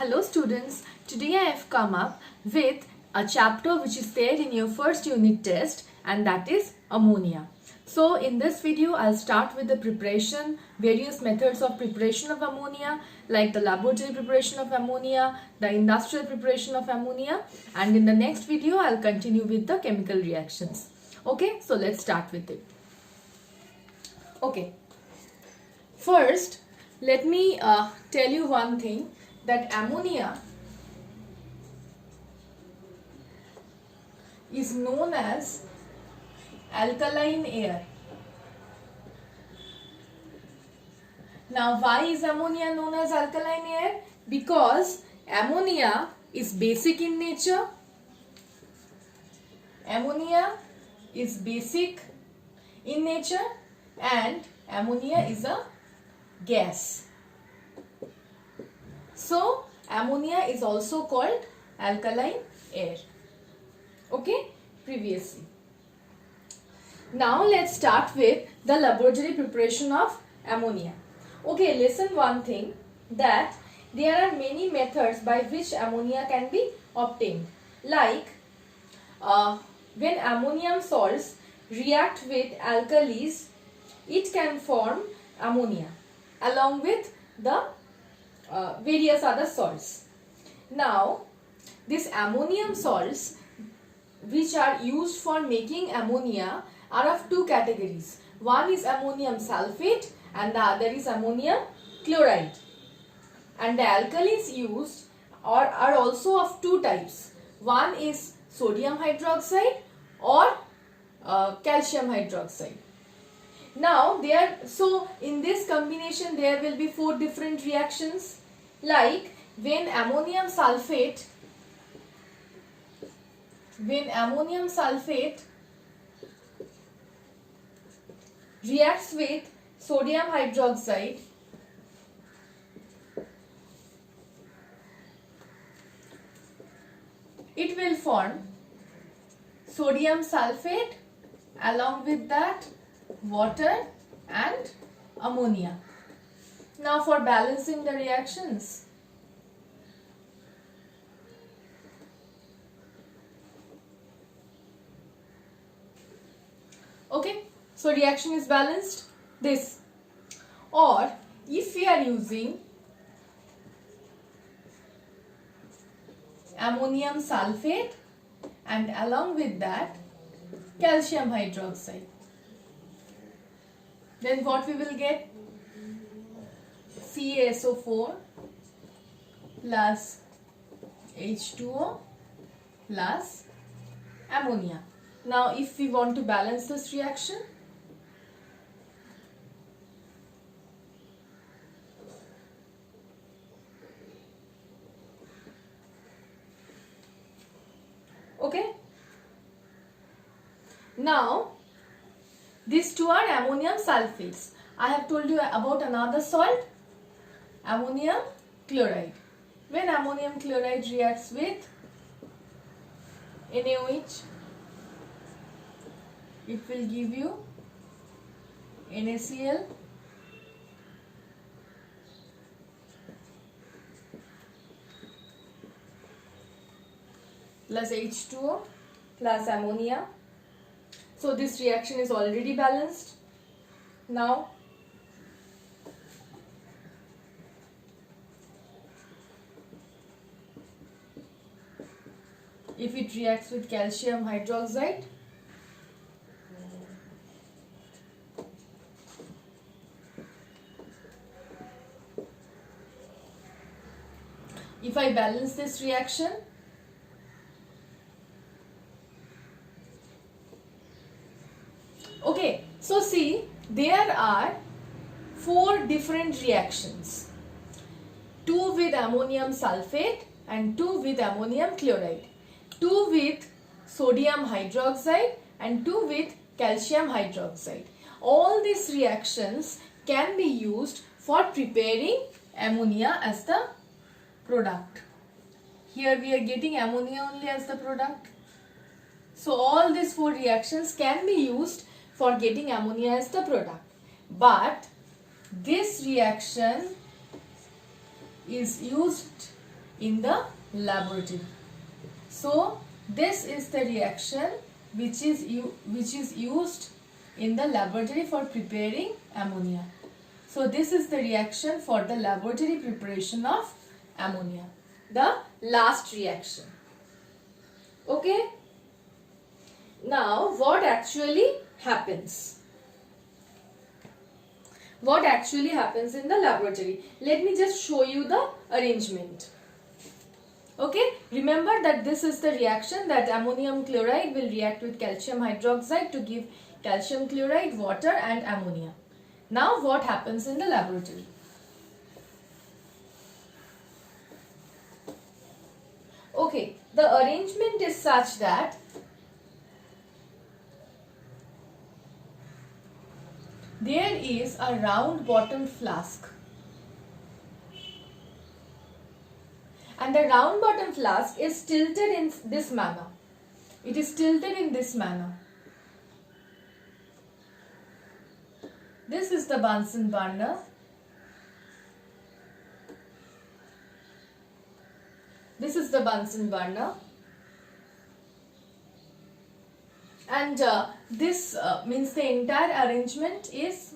Hello students, today I have come up with a chapter which is there in your first unit test, and that is ammonia. So in this video I'll start with the preparation, various methods of preparation of ammonia, like the laboratory preparation of ammonia, the industrial preparation of ammonia, and in the next video I'll continue with the chemical reactions. Okay, so let's start with it. Okay, first let me tell you one thing, that ammonia is known as alkaline air. Now, why is ammonia known as alkaline air? Because ammonia is basic in nature. Ammonia is basic in nature and ammonia is a gas. So, ammonia is also called alkaline air. Okay, previously. Now, let's start with the laboratory preparation of ammonia. Okay, listen one thing, that there are many methods by which ammonia can be obtained. Like, when ammonium salts react with alkalis, it can form ammonia along with the various other salts. Now, these ammonium salts which are used for making ammonia are of two categories. One is ammonium sulfate and the other is ammonium chloride. And the alkalis used are also of two types. One is sodium hydroxide or calcium hydroxide. Now, so in this combination there will be four different reactions. Like when ammonium sulfate reacts with sodium hydroxide, it will form sodium sulfate, along with that water and ammonia. Now, for balancing the reactions, okay, so reaction is balanced, this. Or if we are using ammonium sulfate and along with that calcium hydroxide, then what we will get? CaSO4 plus H2O plus ammonia. Now, if we want to balance this reaction, okay. Now, these two are ammonium sulfates. I have told you about another salt, ammonium chloride. When ammonium chloride reacts with NaOH, it will give you NaCl plus H2O plus ammonia. So this reaction is already balanced. Now, if it reacts with calcium hydroxide, if I balance this reaction, okay, so see, there are four different reactions. Two with ammonium sulfate and two with ammonium chloride. Two with sodium hydroxide and two with calcium hydroxide. All these reactions can be used for preparing ammonia as the product. Here we are getting ammonia only as the product. So all these four reactions can be used for getting ammonia as the product. But this reaction is used in the laboratory. So this is the reaction which is used in the laboratory for preparing ammonia. So this is the reaction for the laboratory preparation of ammonia. The last reaction. Okay. Now what actually happens? What actually happens in the laboratory? Let me just show you the arrangement. Okay, remember that this is the reaction that ammonium chloride will react with calcium hydroxide to give calcium chloride, water and ammonia. Now what happens in the laboratory? Okay, the arrangement is such that there is a round bottom flask, and the round bottom flask is tilted in this manner. It is tilted in this manner. This is the Bunsen burner. This is the Bunsen burner. And this means the entire arrangement is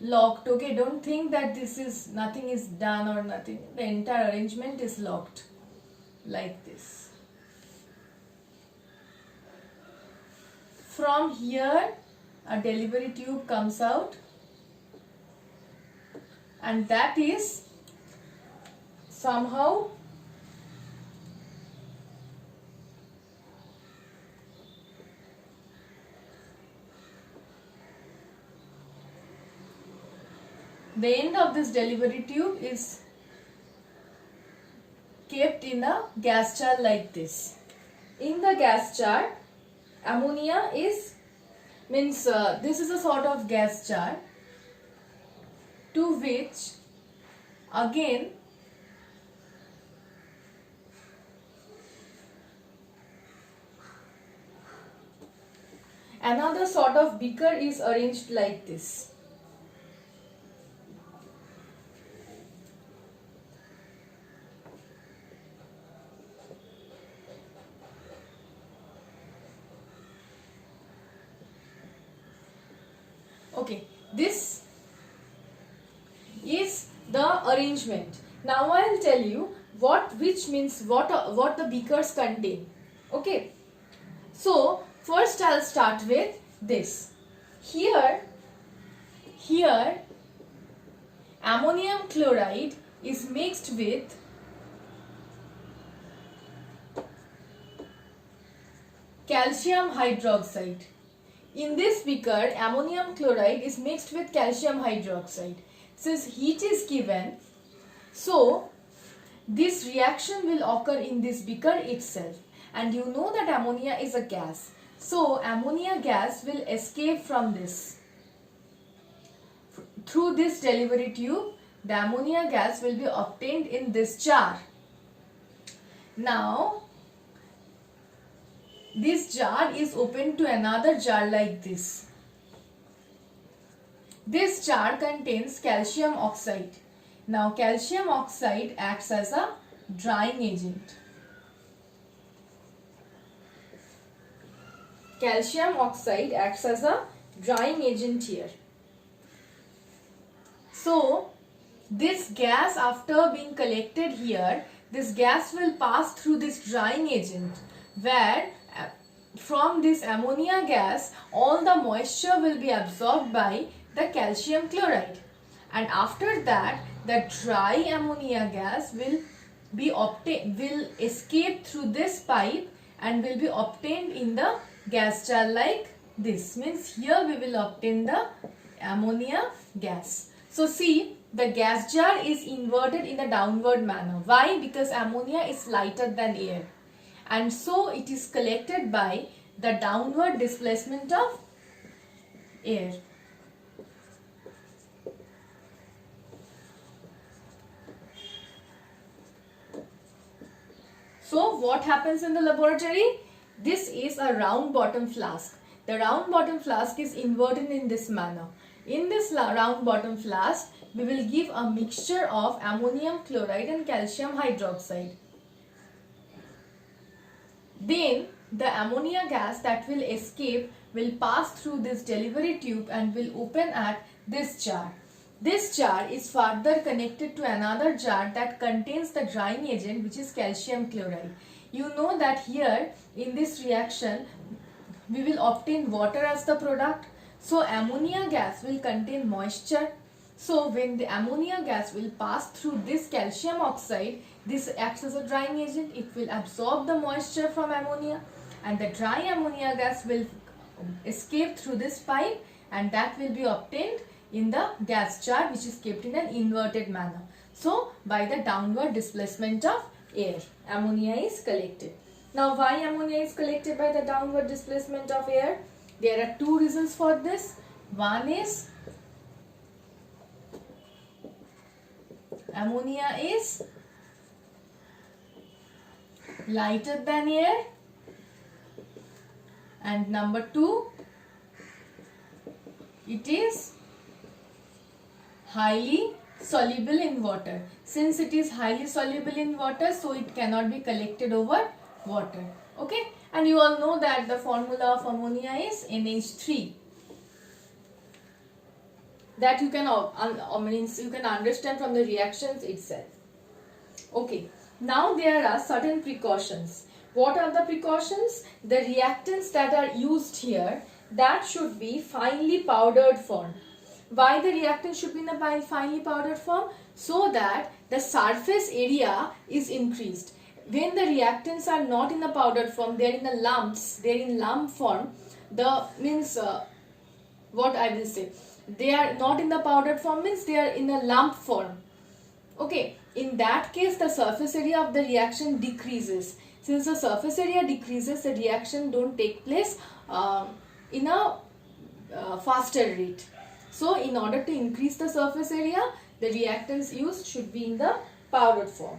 locked. Okay, don't think that this is nothing is done or nothing. The entire arrangement is locked like this. From here a delivery tube comes out, and that is somehow the end of this delivery tube is kept in a gas jar like this. In the gas jar, ammonia is this is a sort of gas jar to which again another sort of beaker is arranged like this. Okay, this is the arrangement. Now I will tell you what the beakers contain. Okay, so first I'll start with this. Here ammonium chloride is mixed with calcium hydroxide. In this beaker, ammonium chloride is mixed with calcium hydroxide. Since heat is given, so this reaction will occur in this beaker itself. And you know that ammonia is a gas. So ammonia gas will escape from this. Through this delivery tube, the ammonia gas will be obtained in this jar. Now, this jar is opened to another jar like this. This jar contains calcium oxide. Now calcium oxide acts as a drying agent. Calcium oxide acts as a drying agent here. So this gas, after being collected here, this gas will pass through this drying agent, where from this ammonia gas all the moisture will be absorbed by the calcium chloride, and after that the dry ammonia gas will escape through this pipe and will be obtained in the gas jar like this. Means here we will obtain the ammonia gas. So see, the gas jar is inverted in a downward manner. Why? Because ammonia is lighter than air, and so it is collected by the downward displacement of air. So what happens in the laboratory? This is a round bottom flask. The round bottom flask is inverted in this manner. In this round bottom flask, we will give a mixture of ammonium chloride and calcium hydroxide. Then the ammonia gas that will escape will pass through this delivery tube and will open at this jar. This jar is further connected to another jar that contains the drying agent, which is calcium chloride. You know that here in this reaction we will obtain water as the product. So ammonia gas will contain moisture. So when the ammonia gas will pass through this calcium oxide, this acts as a drying agent. It will absorb the moisture from ammonia, and the dry ammonia gas will escape through this pipe, and that will be obtained in the gas jar, which is kept in an inverted manner. So by the downward displacement of air, ammonia is collected. Now why ammonia is collected by the downward displacement of air? There are two reasons for this. One is ammonia is lighter than air, and number two, it is highly soluble in water. Since it is highly soluble in water, so it cannot be collected over water. Okay, and you all know that the formula of ammonia is NH3. That you can understand from the reactions itself. Okay, now there are certain precautions. What are the precautions? The reactants that are used here, that should be finely powdered form. Why the reactant should be in the finely powdered form? So that the surface area is increased. When the reactants are not in the powdered form, they are in the lumps, they are in lump form. What I will say, they are not in the powdered form means they are in a lump form. Okay, in that case the surface area of the reaction decreases. Since the surface area decreases, the reaction don't take place in a faster rate. So in order to increase the surface area, the reactants used should be in the powdered form.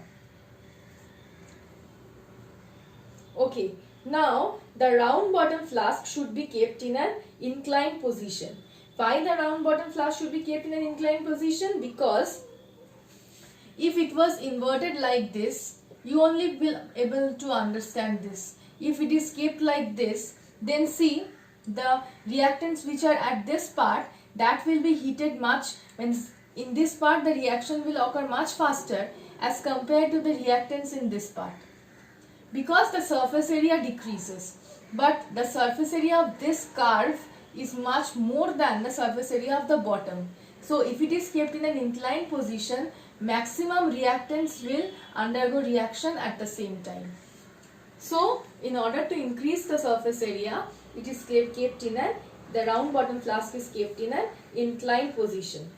Okay, now the round bottom flask should be kept in an inclined position. Why the round bottom flask should be kept in an inclined position? Because if it was inverted like this, you only will able to understand this. If it is kept like this, then see the reactants which are at this part, that will be heated much. When in this part the reaction will occur much faster as compared to the reactants in this part, because the surface area decreases, but the surface area of this curve is much more than the surface area of the bottom. So if it is kept in an inclined position, maximum reactants will undergo reaction at the same time. So in order to increase the surface area, it is kept in the round bottom flask is kept in an inclined position.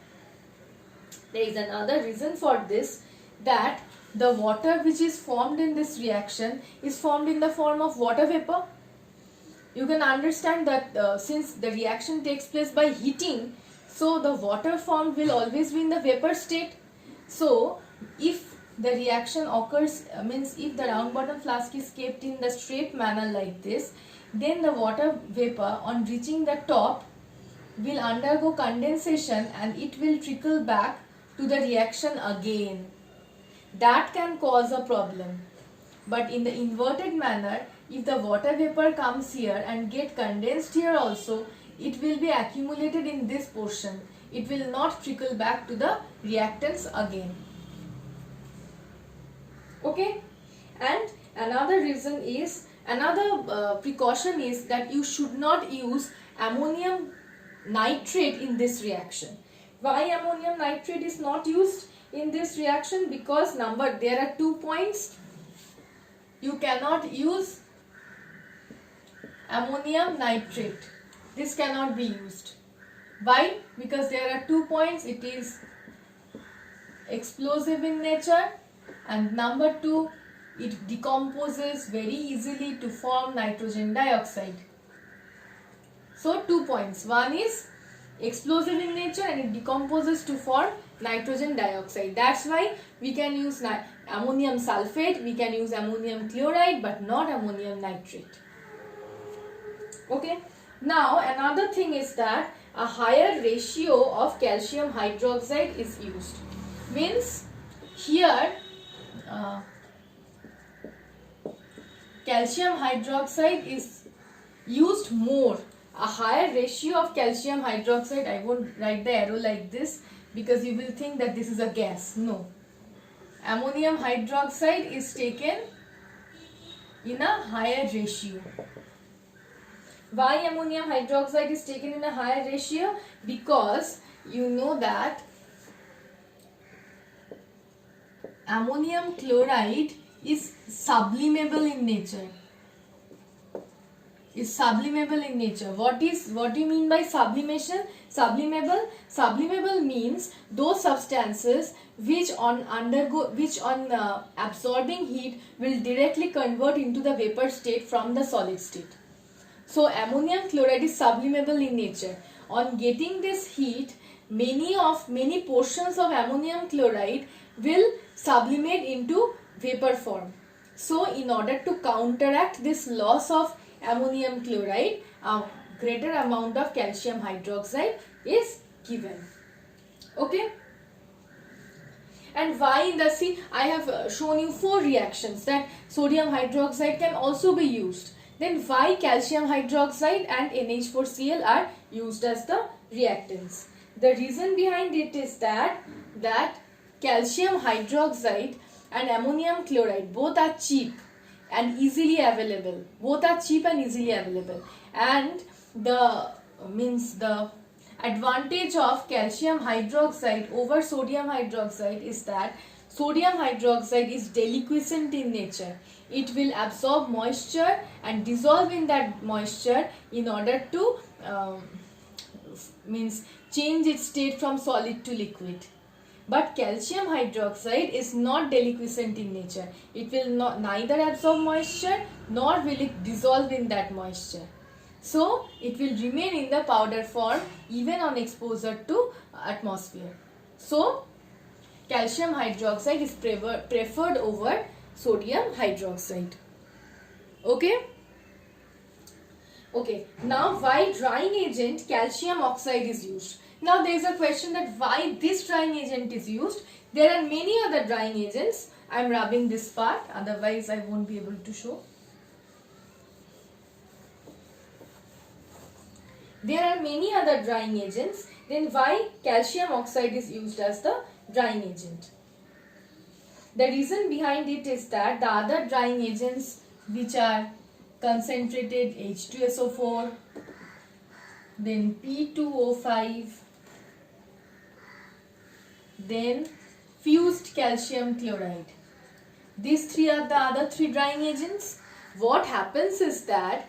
There is another reason for this, that the water which is formed in this reaction is formed in the form of water vapor. You can understand that since the reaction takes place by heating, so the water formed will always be in the vapor state. So if the reaction occurs, if the round bottom flask is kept in the straight manner like this, then the water vapor on reaching the top will undergo condensation and it will trickle back to the reaction again. That can cause a problem. But in the inverted manner, if the water vapor comes here and get condensed here also, it will be accumulated in this portion. It will not trickle back to the reactants again. Okay? And another precaution is that you should not use ammonium nitrate in this reaction. Why ammonium nitrate is not used in this reaction? Because there are 2 points. You cannot use ammonium nitrate. This cannot be used. Why? Because there are 2 points. It is explosive in nature, and number 2, it decomposes very easily to form nitrogen dioxide. So 2 points. One is explosive in nature and it decomposes to form nitrogen dioxide. That's why we can use ammonium sulfate, we can use ammonium chloride, but not ammonium nitrate. Okay. Now another thing is that a higher ratio of calcium hydroxide is used. Means here calcium hydroxide is used more. A higher ratio of calcium hydroxide, I won't write the arrow like this because you will think that this is a gas. No. Ammonium hydroxide is taken in a higher ratio. Why ammonium hydroxide is taken in a higher ratio? Because you know that ammonium chloride is sublimable in nature. What do you mean by sublimation? Sublimable means those substances which on absorbing heat will directly convert into the vapor state from the solid state. So ammonium chloride is sublimable in nature. On getting this heat, many portions of ammonium chloride will sublimate into vapor form. So in order to counteract this loss of ammonium chloride, a greater amount of calcium hydroxide is given. Okay. And why in the sea? I have shown you 4 reactions that sodium hydroxide can also be used. Then why calcium hydroxide and NH4Cl are used as the reactants? The reason behind it is that calcium hydroxide and ammonium chloride both are cheap and easily available. And the advantage of calcium hydroxide over sodium hydroxide is that sodium hydroxide is deliquescent in nature. It will absorb moisture and dissolve in that moisture in order to change its state from solid to liquid. But calcium hydroxide is not deliquescent in nature. It will neither absorb moisture nor will it dissolve in that moisture. So it will remain in the powder form even on exposure to atmosphere. So calcium hydroxide is preferred over sodium hydroxide. Okay. Now why drying agent calcium oxide is used? Now there is a question that why this drying agent is used. There are many other drying agents. I am rubbing this part, otherwise I won't be able to show. There are many other drying agents. Then why calcium oxide is used as the drying agent? The reason behind it is that the other drying agents which are concentrated H2SO4, then P2O5, then fused calcium chloride. These 3 are the other 3 drying agents. What happens is that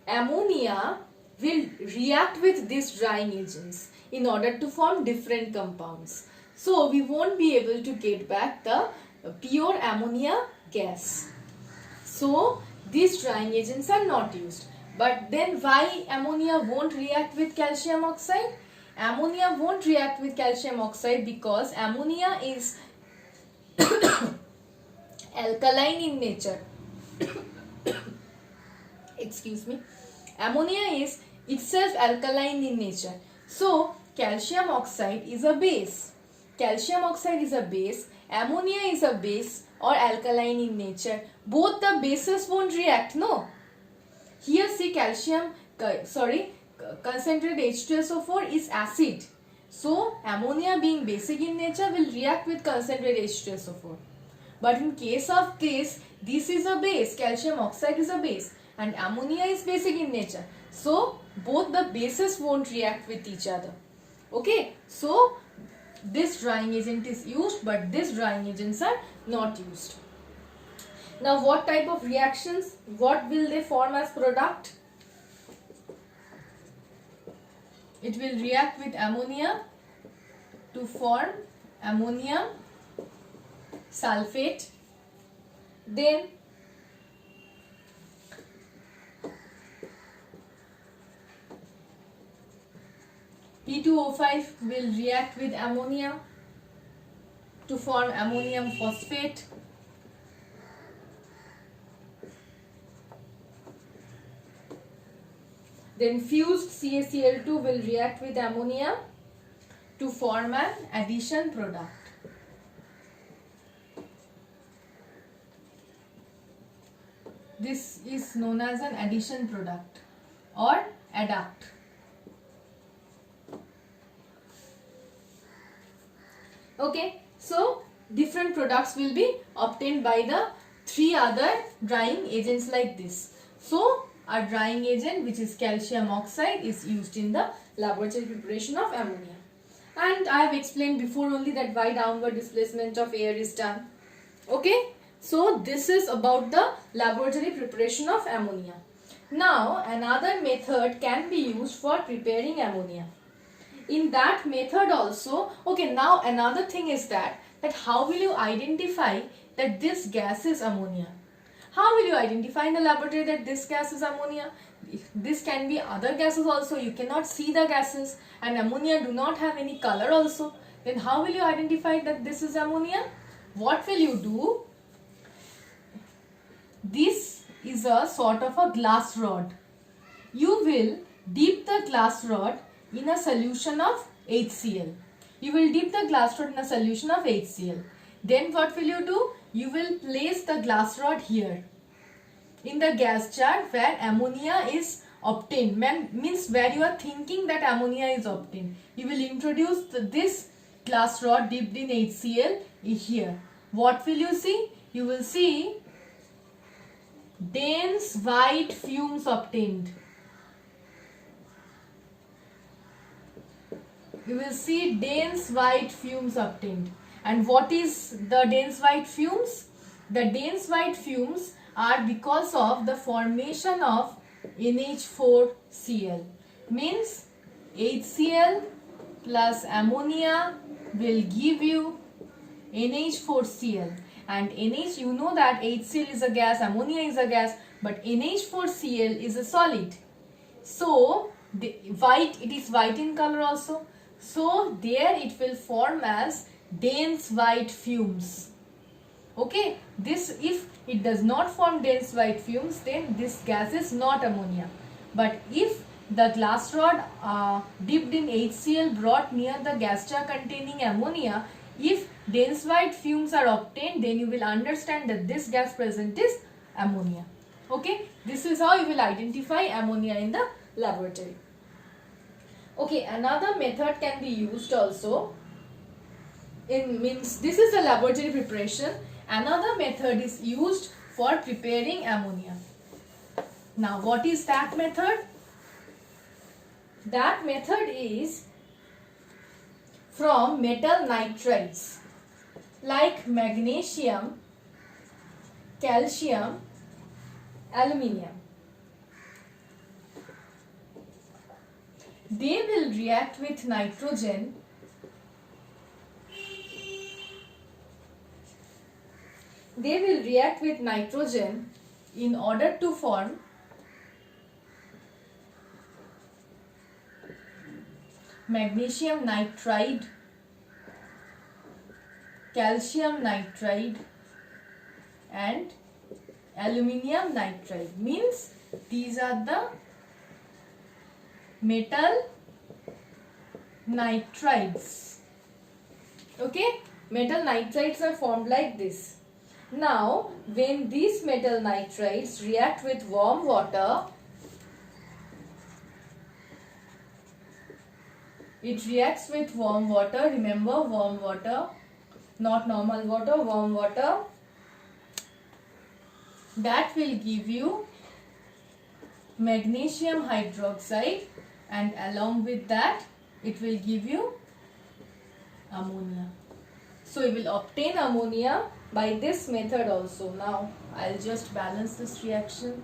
ammonia will react with these drying agents in order to form different compounds. So we won't be able to get back the pure ammonia gas. So these drying agents are not used. But then why ammonia won't react with calcium oxide? Ammonia won't react with calcium oxide because ammonia is alkaline in nature. Excuse me. Ammonia is itself alkaline in nature. So calcium oxide is a base. Ammonia is a base or alkaline in nature. Both the bases won't react, no? Here see concentrated H2SO4 is acid. So ammonia being basic in nature will react with concentrated H2SO4. But in case of this is a base, calcium oxide is a base and ammonia is basic in nature. So both the bases won't react with each other. Okay, so this drying agent is used but these drying agents are not used. Now what type of reactions, what will they form as product? It will react with ammonia to form ammonium sulfate. Then P2O5 will react with ammonia to form ammonium phosphate. Then fused CaCl2 will react with ammonia to form an addition product. This is known as an addition product or adduct. Okay, so different products will be obtained by the three other drying agents like this. So a drying agent, which is calcium oxide, is used in the laboratory preparation of ammonia. And I have explained before only that why downward displacement of air is done. Okay, so this is about the laboratory preparation of ammonia. Now another method can be used for preparing ammonia. In that method also, okay, now another thing is that how will you identify that this gas is ammonia? How will you identify in the laboratory that this gas is ammonia? This can be other gases also. You cannot see the gases, and ammonia do not have any color also. Then how will you identify that this is ammonia? What will you do? This is a sort of a glass rod. You will dip the glass rod in a solution of HCl. You will dip the glass rod in a solution of HCl. Then what will you do? You will place the glass rod here in the gas jar where ammonia is obtained. Means where you are thinking that ammonia is obtained. You will introduce this glass rod dipped in HCl here. What will you see? You will see dense white fumes obtained. You will see dense white fumes obtained. And what is the dense white fumes? The dense white fumes are because of the formation of NH4Cl. Means HCl plus ammonia will give you NH4Cl. And NH, you know that HCl is a gas, ammonia is a gas, but NH4Cl is a solid. So it is white in color also. So there it will form as dense white fumes. Okay, this, if it does not form dense white fumes, then this gas is not ammonia. But if the glass rod dipped in HCl brought near the gas jar containing ammonia, if dense white fumes are obtained, then you will understand that this gas present is ammonia. Okay, this is how you will identify ammonia in the laboratory. Okay, another method can be used also. This is the laboratory preparation. Another method is used for preparing ammonia. Now, what is that method? That method is from metal nitrides like magnesium, calcium, aluminium. They will react with nitrogen in order to form magnesium nitride, calcium nitride and aluminium nitride. Means these are the metal nitrides. Okay, metal nitrides are formed like this. Now, when these metal nitrides react with warm water, it reacts with warm water. Remember, warm water, not normal water, warm water. That will give you magnesium hydroxide, and along with that it will give you ammonia. So you will obtain ammonia by this method also. Now I'll just balance this reaction.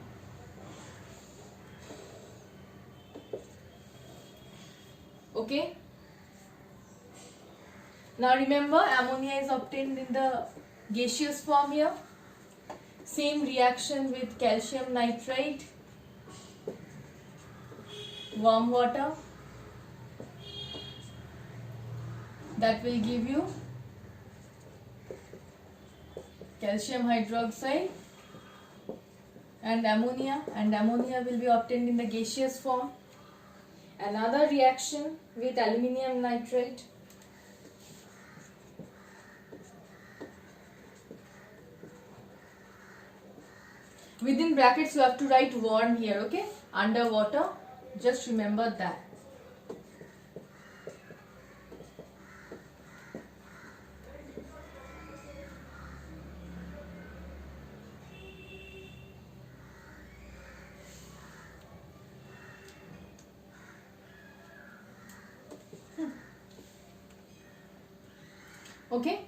Okay. Now remember, ammonia is obtained in the gaseous form here. Same reaction with calcium nitride, warm water, that will give you calcium hydroxide and ammonia will be obtained in the gaseous form. another reaction with aluminium nitrate. Within brackets you have to write warm here, okay? Underwater, just remember that. Okay,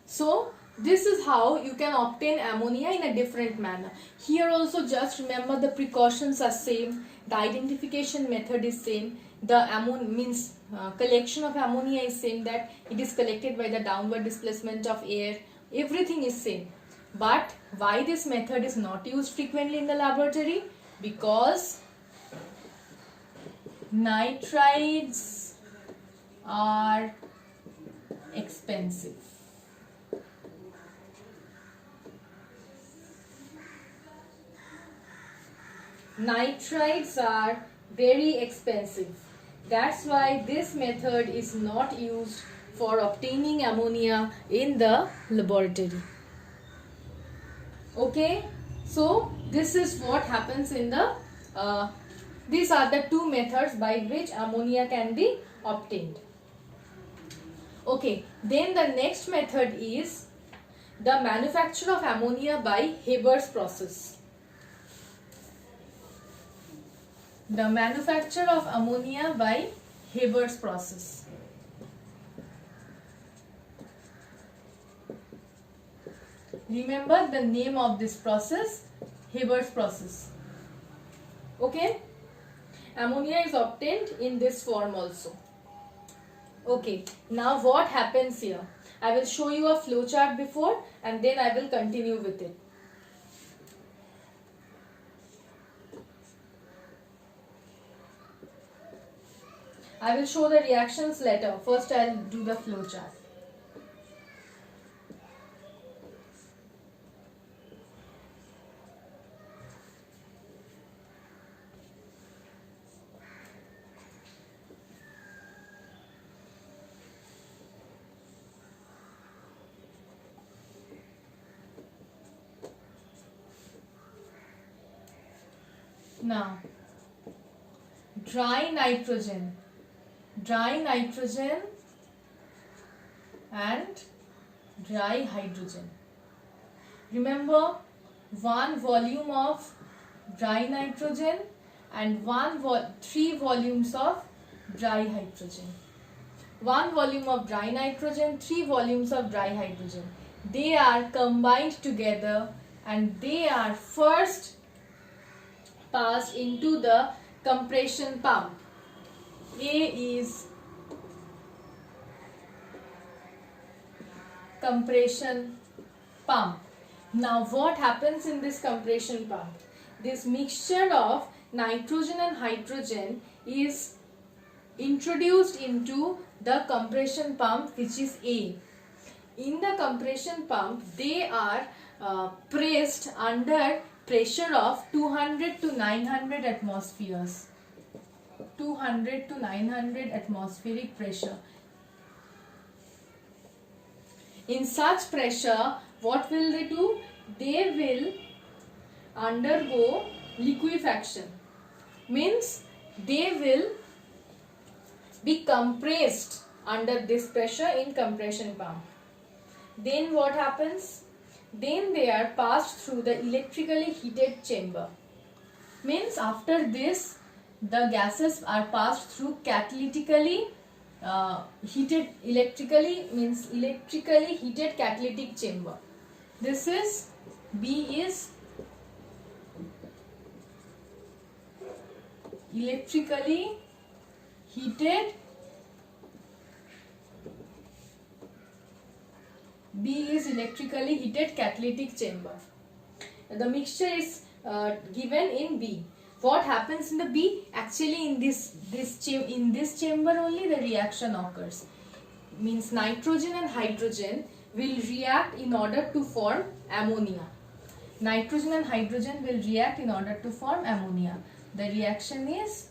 so this is how you can obtain ammonia in a different manner. Here also just remember the precautions are same, the identification method is same, the collection of ammonia is same, that it is collected by the downward displacement of air, everything is same. But why this method is not used frequently in the laboratory? Because nitrides are expensive. Nitrides are very expensive. That's why this method is not used for obtaining ammonia in the laboratory. Okay, so this is what happens in the these are the two methods by which ammonia can be obtained. Okay, then the next method is the manufacture of ammonia by Haber's process. The manufacture of ammonia by Haber's process. Remember the name of this process, Haber's process. Okay, ammonia is obtained in this form also. Okay, now what happens here? I will show you a flow chart before and then I will continue with it. I will show the reactions later. First I will do the flow chart. Now, dry nitrogen and dry hydrogen. Remember, 1 volume of dry nitrogen and 3 volumes of dry hydrogen. 1 volume of dry nitrogen, 3 volumes of dry hydrogen. They are combined together and they are first passed into the compression pump. A is compression pump. Now what happens in this compression pump? This mixture of nitrogen and hydrogen is introduced into the compression pump, which is A. In the compression pump, they are pressed under pressure of 200 to 900 atmospheres. 200 to 900 atmospheric pressure. In such pressure, what will they do? They will undergo liquefaction. Means they will be compressed under this pressure in compression pump. Then what happens? Then they are passed through the electrically heated chamber. Means after this, the gases are passed through catalytically heated electrically heated catalytic chamber. This is B is electrically heated. B is electrically heated catalytic chamber. The mixture is given in B. What happens in the B? Actually, in this chamber only the reaction occurs. Means nitrogen and hydrogen will react in order to form ammonia. Nitrogen and hydrogen will react in order to form ammonia. The reaction is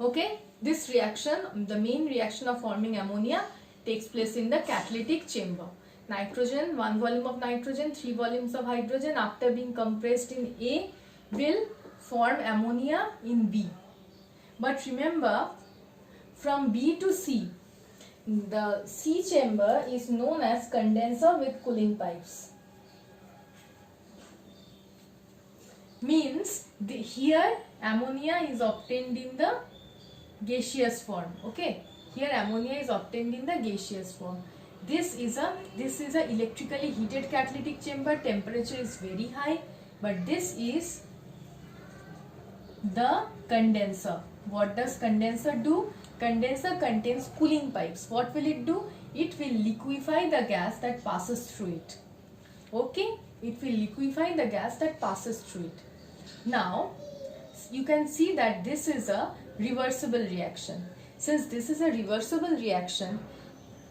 Okay, this reaction, the main reaction of forming ammonia, takes place in the catalytic chamber. Nitrogen, 1 volume of nitrogen, 3 volumes of hydrogen, after being compressed in A, will form ammonia in B. But remember, from B to C, the C chamber is known as condenser with cooling pipes. Means here ammonia is obtained in the gaseous form. Okay, here ammonia is obtained in the gaseous form. This is a electrically heated catalytic chamber. Temperature is very high, but this is the condenser. What does condenser do? Condenser contains cooling pipes. What will it do? It will liquefy the gas that passes through it. Okay, it will liquefy the gas that passes through it. Now you can see that this is a reversible reaction. Since this is a reversible reaction,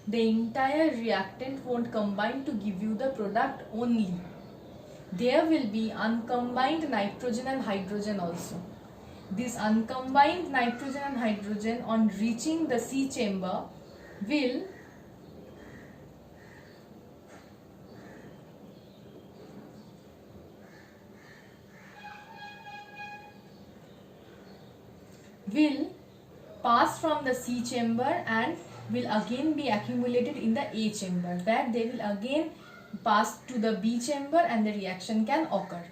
the entire reactant won't combine to give you the product only. There will be uncombined nitrogen and hydrogen also. This uncombined nitrogen and hydrogen, on reaching the C chamber, will pass from the C chamber and will again be accumulated in the A chamber, where they will again pass to the B chamber and the reaction can occur.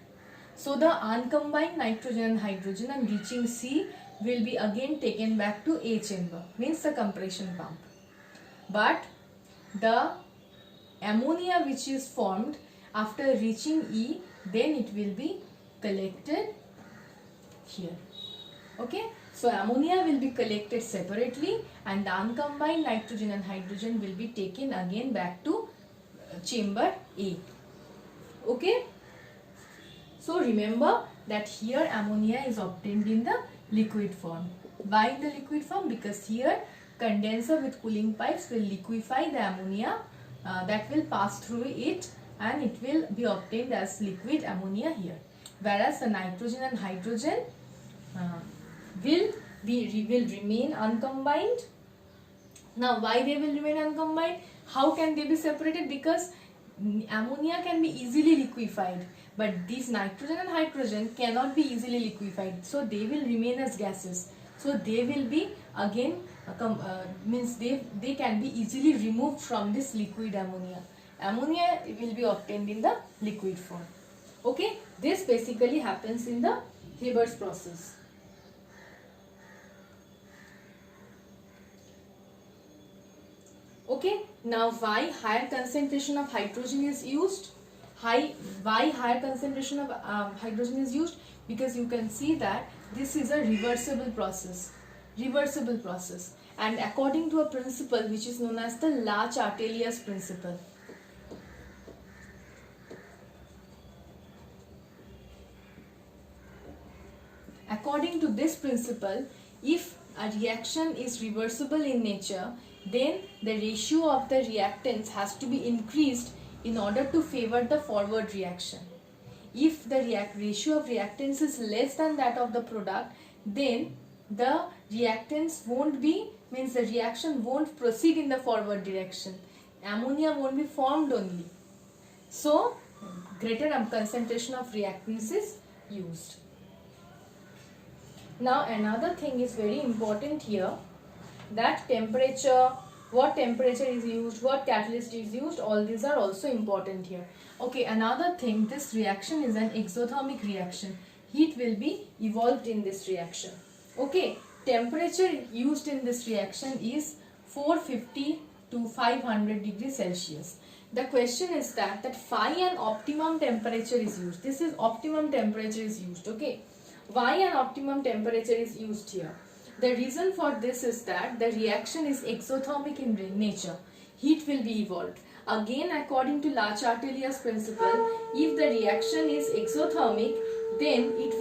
So the uncombined nitrogen and hydrogen on reaching C will be again taken back to A chamber, means the compression pump. But the ammonia which is formed after reaching E, then it will be collected here. Okay, so ammonia will be collected separately and the uncombined nitrogen and hydrogen will be taken again back to chamber A. Okay, so remember that here ammonia is obtained in the liquid form. Why in the liquid form? Because here condenser with cooling pipes will liquefy the ammonia that will pass through it, and it will be obtained as liquid ammonia here. Whereas the nitrogen and hydrogen will remain uncombined. Now why they will remain uncombined? How can they be separated? Because ammonia can be easily liquefied, but these nitrogen and hydrogen cannot be easily liquefied, so they will remain as gases. So they will be again means they can be easily removed from this liquid ammonia. Ammonia will be obtained in the liquid form. Okay, this basically happens in the reverse process. Okay, now why higher concentration of hydrogen is used? Why higher concentration of hydrogen is used? Because you can see that this is a reversible process. And according to a principle which is known as the Le-Chatelier principle. According to this principle, if a reaction is reversible in nature, then the ratio of the reactants has to be increased in order to favor the forward reaction. If the ratio of reactants is less than that of the product, then the reactants won't be, means the reaction won't proceed in the forward direction. Ammonia won't be formed only. So greater concentration of reactants is used. Now another thing is very important here, that temperature, what temperature is used, what catalyst is used, all these are also important here. Okay, another thing, this reaction is an exothermic reaction. Heat will be evolved in this reaction. Okay, temperature used in this reaction is 450 to 500 degrees Celsius. The question is that why an optimum temperature is used. This is optimum temperature is used. Okay, why an optimum temperature is used here? The reason for this is that the reaction is exothermic in nature. Heat will be evolved. Again, according to Le-Chatelier's principle, if the reaction is exothermic, then if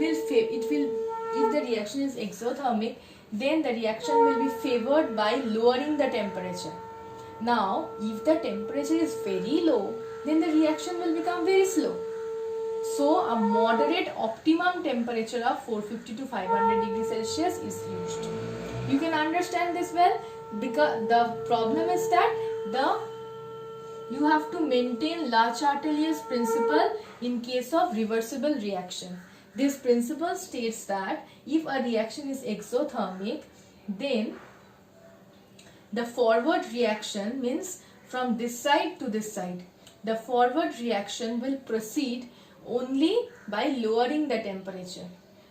the reaction is exothermic, then the reaction will be favored by lowering the temperature. Now, if the temperature is very low, then the reaction will become very slow. So, a moderate optimum temperature of 450 to 500 degrees Celsius is used. You can understand this well, because the problem is that you have to maintain La Chatelier's principle in case of reversible reaction. This principle states that if a reaction is exothermic, then the forward reaction, means from this side to this side, the forward reaction will proceed only by lowering the temperature.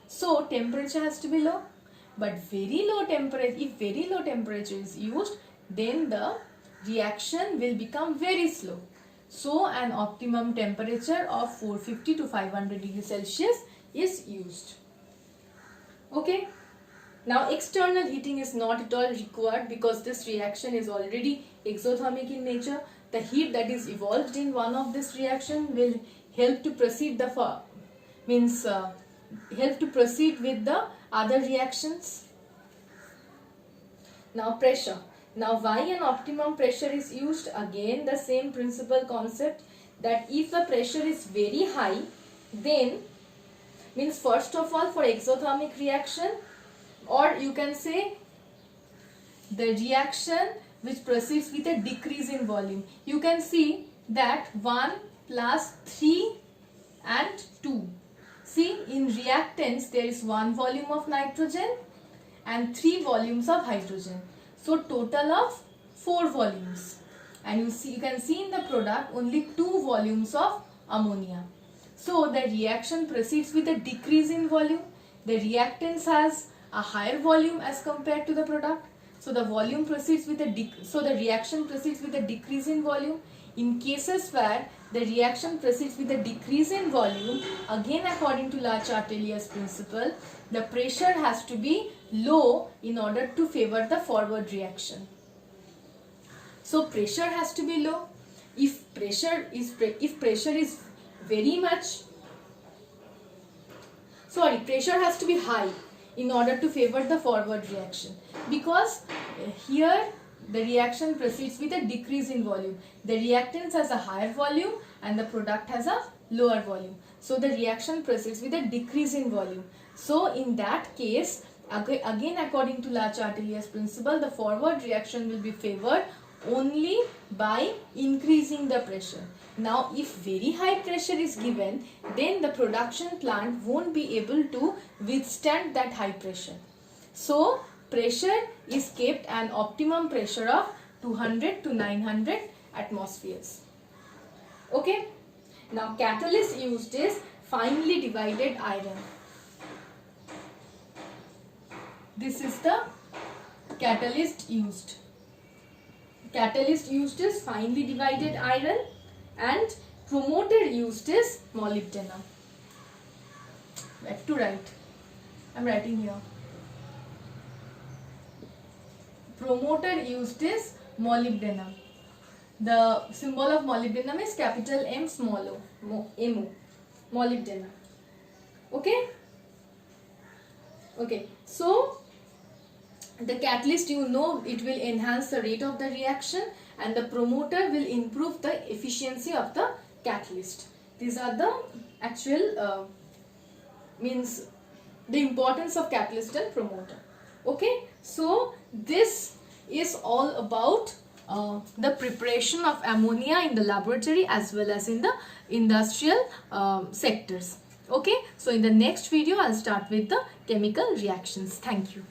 So temperature has to be low, but very low temperature, if very low temperature is used, then the reaction will become very slow. So an optimum temperature of 450 to 500 degrees Celsius is used. Okay. Now external heating is not at all required, because this reaction is already exothermic in nature. The heat that is evolved in one of this reaction will help to proceed help to proceed with the other reactions. Now pressure. Now why an optimum pressure is used? Again the same principle concept, that if the pressure is very high, then means first of all for exothermic reaction, or you can say the reaction which proceeds with a decrease in volume. You can see that 1 plus 3 and 2. See, in reactants there is 1 volume of nitrogen and 3 volumes of hydrogen. So total of 4 volumes. And you can see in the product only 2 volumes of ammonia. So the reaction proceeds with a decrease in volume. The reactants has a higher volume as compared to the product. So the volume proceeds with the reaction proceeds with a decrease in volume. In cases where the reaction proceeds with a decrease in volume, again according to La Chatelier's principle, the pressure has to be low in order to favor the forward reaction. So pressure has to be low. If pressure is very much, pressure has to be high in order to favor the forward reaction, because here the reaction proceeds with a decrease in volume. The reactants has a higher volume and the product has a lower volume. So the reaction proceeds with a decrease in volume. So in that case, again according to La Chatelier's principle, the forward reaction will be favored only by increasing the pressure. Now if very high pressure is given, then the production plant won't be able to withstand that high pressure. So pressure is kept an optimum pressure of 200 to 900 atmospheres. Okay. Now catalyst used is finely divided iron. This is the catalyst used. Catalyst used is finely divided iron, and promoter used is molybdenum. Left to right. I am writing here. Promoter used is molybdenum. The symbol of molybdenum is capital M small o, MO, molybdenum. Okay? Okay. So the catalyst, it will enhance the rate of the reaction, and the promoter will improve the efficiency of the catalyst. These are the actual the importance of catalyst and promoter. Okay, so this is all about the preparation of ammonia in the laboratory as well as in the industrial sectors. Okay, so in the next video I'll start with the chemical reactions. Thank you.